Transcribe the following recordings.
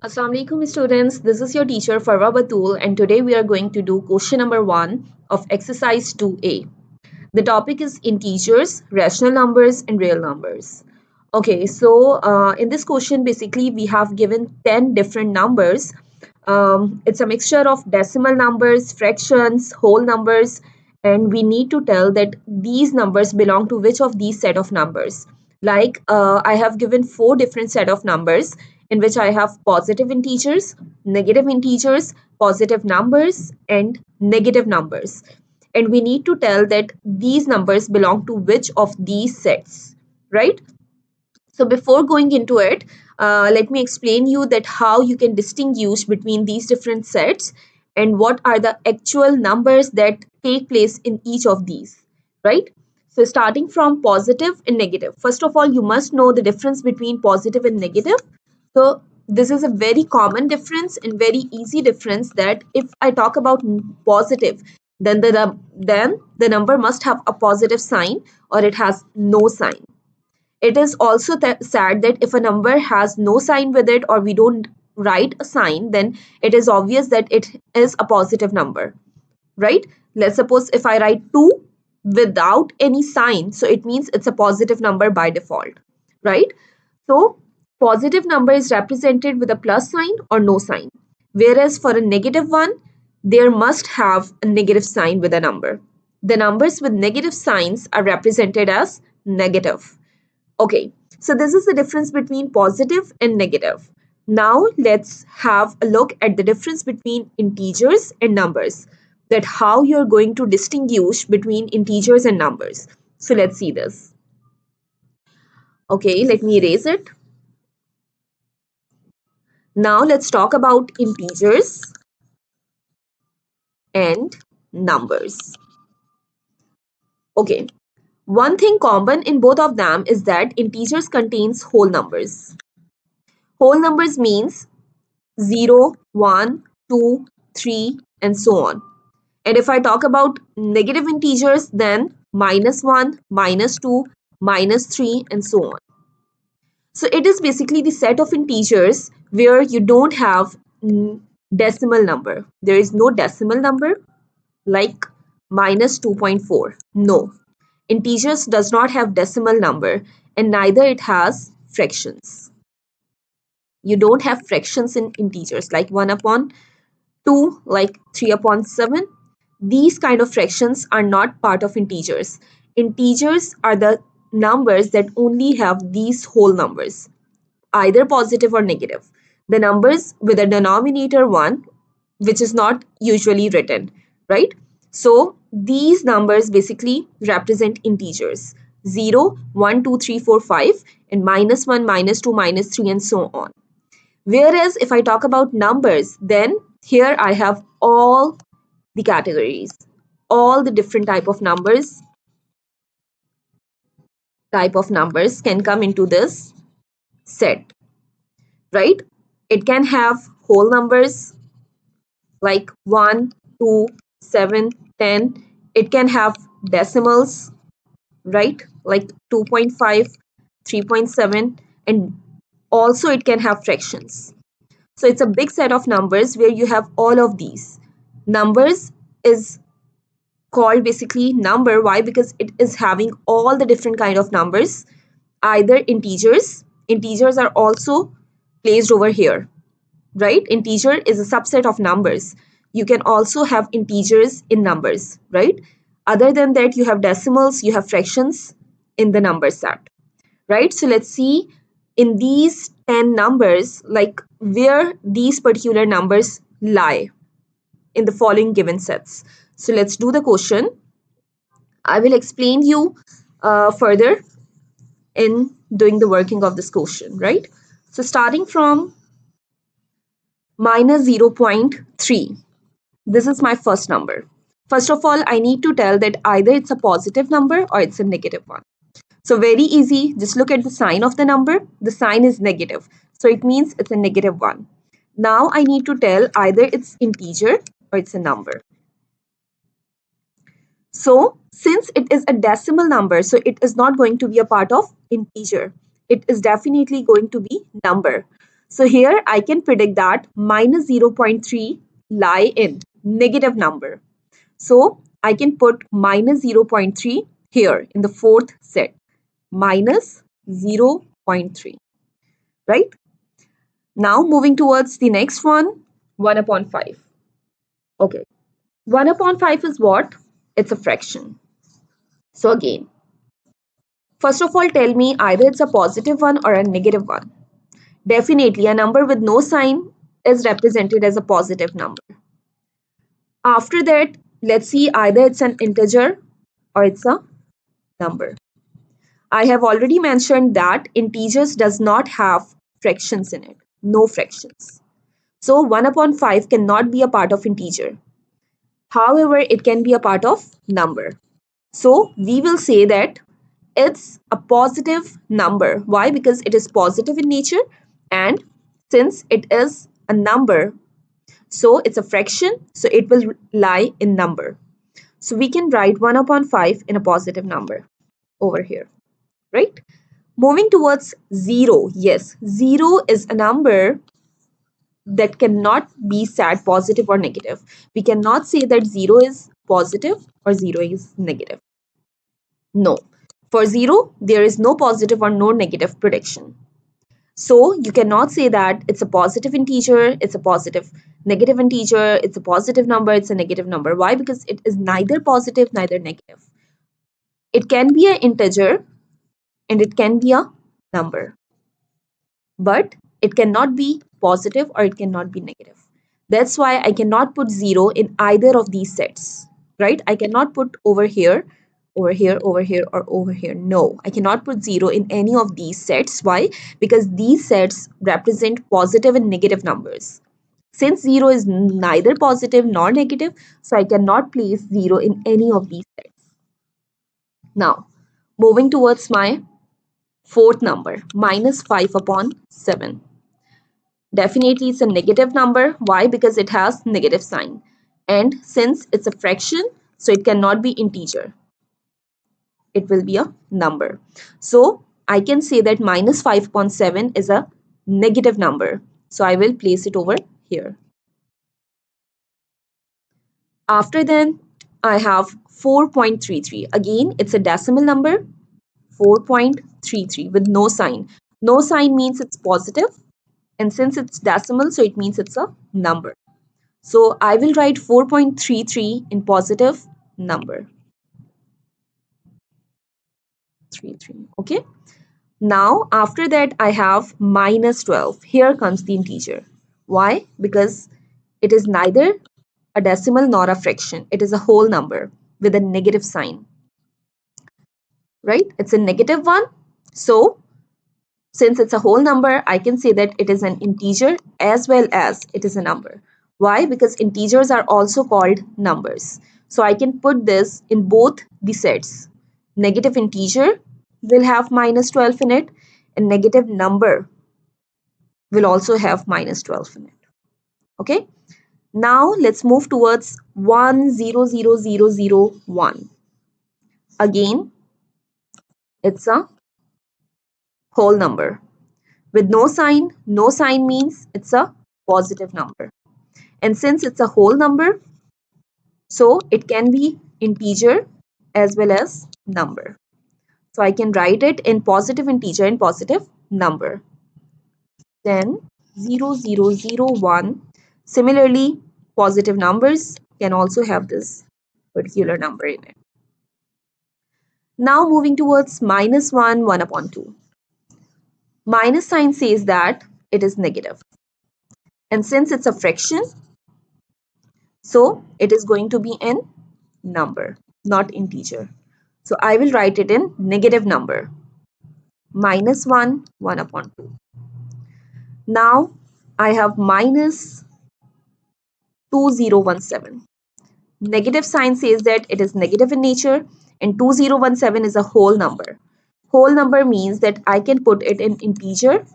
Assalamu alaikum students, this is your teacher Farwa Batul and today we are going to do question number 1 of exercise 2A. The topic is integers, rational numbers and real numbers. Okay, so in this question basically we have given 10 different numbers. It's a mixture of decimal numbers, fractions, whole numbers, and we need to tell that these numbers belong to which of these set of numbers. Like I have given 4 different set of numbers in which I have positive integers, negative integers, positive numbers and negative numbers, and we need to tell that these numbers belong to which of these sets, right? So before going into it, let me explain you that how you can distinguish between these different sets and what are the actual numbers that take place in each of these, right? So starting from positive and negative, first of all you must know the difference between positive and negative. So this is a very common difference and very easy difference, that if I talk about positive, then the number must have a positive sign or it has no sign. It is also sad that if a number has no sign with it or we don't write a sign, then it is obvious that it is a positive number, right? Let's suppose if I write 2 without any sign, so it means it's a positive number by default, right? So positive number is represented with a plus sign or no sign, whereas for a negative one, there must have a negative sign with a number. The numbers with negative signs are represented as negative. Okay, so this is the difference between positive and negative. Now let's have a look at the difference between integers and numbers, that how you're going to distinguish between integers and numbers. So let's see this. Okay, let me erase it. Now let's talk about integers and numbers. Okay, one thing common in both of them is that integers contains whole numbers. Whole numbers means 0, 1, 2, 3, and so on. And if I talk about negative integers, then -1, -2, -3, and so on. So it is basically the set of integers where you don't have decimal number. There is no decimal number like -2.4. No. Integers does not have decimal number and neither it has fractions. You don't have fractions in integers like 1 upon 2, like 3 upon 7. These kind of fractions are not part of integers. Integers are the numbers that only have these whole numbers, either positive or negative. The numbers with a denominator 1, which is not usually written, right? So these numbers basically represent integers: 0, 1, 2, 3, 4, 5, and -1, -2, -3, and so on. Whereas if I talk about numbers, then here I have all the categories, all the different type of numbers can come into this set, right? It can have whole numbers like 1, 2, 7, 10. It can have decimals, right? Like 2.5, 3.7, and also it can have fractions. So it's a big set of numbers where you have all of these. Numbers is called basically number. Why? Because it is having all the different kind of numbers, either integers. Integers are also placed over here, right? Integer is a subset of numbers. You can also have integers in numbers, right? Other than that, you have decimals, you have fractions in the number set, right? So let's see in these 10 numbers, like where these particular numbers lie in the following given sets. So let's do the question. I will explain you further in doing the working of this question, right? So starting from -0.3, this is my first number. First of all, I need to tell that either it's a positive number or it's a negative one. So very easy, just look at the sign of the number. The sign is negative, so it means it's a negative one. Now I need to tell either it's integer or it's a number. So since it is a decimal number, so it is not going to be a part of integer. It is definitely going to be number. So here I can predict that minus 0.3 lie in negative number. So I can put minus 0.3 here in the fourth set, minus 0.3, right? Now moving towards the next one, 1 upon 5. Okay, 1 upon 5 is what? It's a fraction. So again, first of all, tell me either it's a positive one or a negative one. Definitely, a number with no sign is represented as a positive number. After that, let's see either it's an integer or it's a number. I have already mentioned that integers does not have fractions in it, no fractions. So 1 upon 5 cannot be a part of integer. However, it can be a part of number. So we will say that it's a positive number. Why? Because it is positive in nature, and since it is a number, so it's a fraction, so it will lie in number. So we can write 1 upon 5 in a positive number over here, right? Moving towards 0, yes, 0 is a number that cannot be said positive or negative. We cannot say that 0 is positive or 0 is negative. No. For 0, there is no positive or no negative prediction. So you cannot say that it's a positive integer, it's a positive negative integer, it's a positive number, it's a negative number. Why? Because it is neither positive, neither negative. It can be an integer and it can be a number, but it cannot be positive or it cannot be negative. That's why I cannot put 0 in either of these sets, right? I cannot put over here, over here, over here, or over here. No, I cannot put 0 in any of these sets. Why? Because these sets represent positive and negative numbers. Since 0 is neither positive nor negative, so I cannot place 0 in any of these sets. Now, moving towards my fourth number, minus 5 upon 7. Definitely it's a negative number. Why? Because it has negative sign. And since it's a fraction, so it cannot be integer. It will be a number. So I can say that minus 5 upon 7 is a negative number. So I will place it over here. After then, I have 4.33. Again, it's a decimal number, 4.33 with no sign. No sign means it's positive. And since it's decimal, so it means it's a number. So I will write 4.33 in positive number. 33. Okay. Now after that I have minus 12. Here comes the integer. Why? Because it is neither a decimal nor a fraction. It is a whole number with a negative sign. Right? It's a negative one. So since it's a whole number, I can say that it is an integer as well as it is a number. Why? Because integers are also called numbers. So I can put this in both the sets. Negative integer will have minus 12 in it, and negative number will also have minus 12 in it. Okay. Now let's move towards 100,001. Again, it's a whole number. With no sign means it's a positive number. And since it's a whole number, so it can be integer as well as number. So I can write it in positive integer and positive number. Then 0001. Similarly, positive numbers can also have this particular number in it. Now moving towards minus 1, 1 upon 2. Minus sign says that it is negative. And since it's a fraction, so it is going to be in number, not integer. So I will write it in negative number. Minus 1, 1 upon 2. Now I have minus 2017. Negative sign says that it is negative in nature, and 2017 is a whole number. Whole number means that I can put it in integer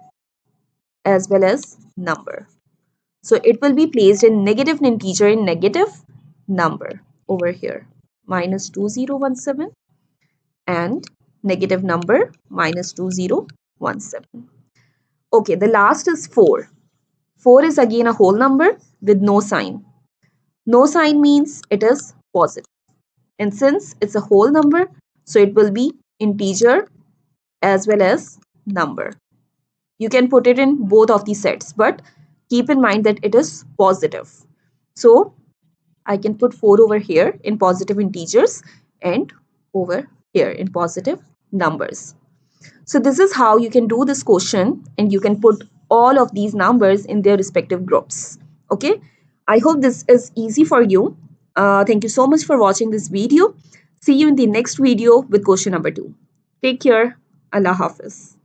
as well as number. So it will be placed in negative integer in negative number over here. Minus 2017 and negative number minus 2017. Okay, the last is 4. 4 is again a whole number with no sign. No sign means it is positive. And since it's a whole number, so it will be integer as well as number. You can put it in both of these sets, but keep in mind that it is positive. So I can put 4 over here in positive integers and over here in positive numbers. So this is how you can do this question, and you can put all of these numbers in their respective groups. Okay, I hope this is easy for you. Thank you so much for watching this video. See you in the next video with question number 2. Take care. Allah Hafiz.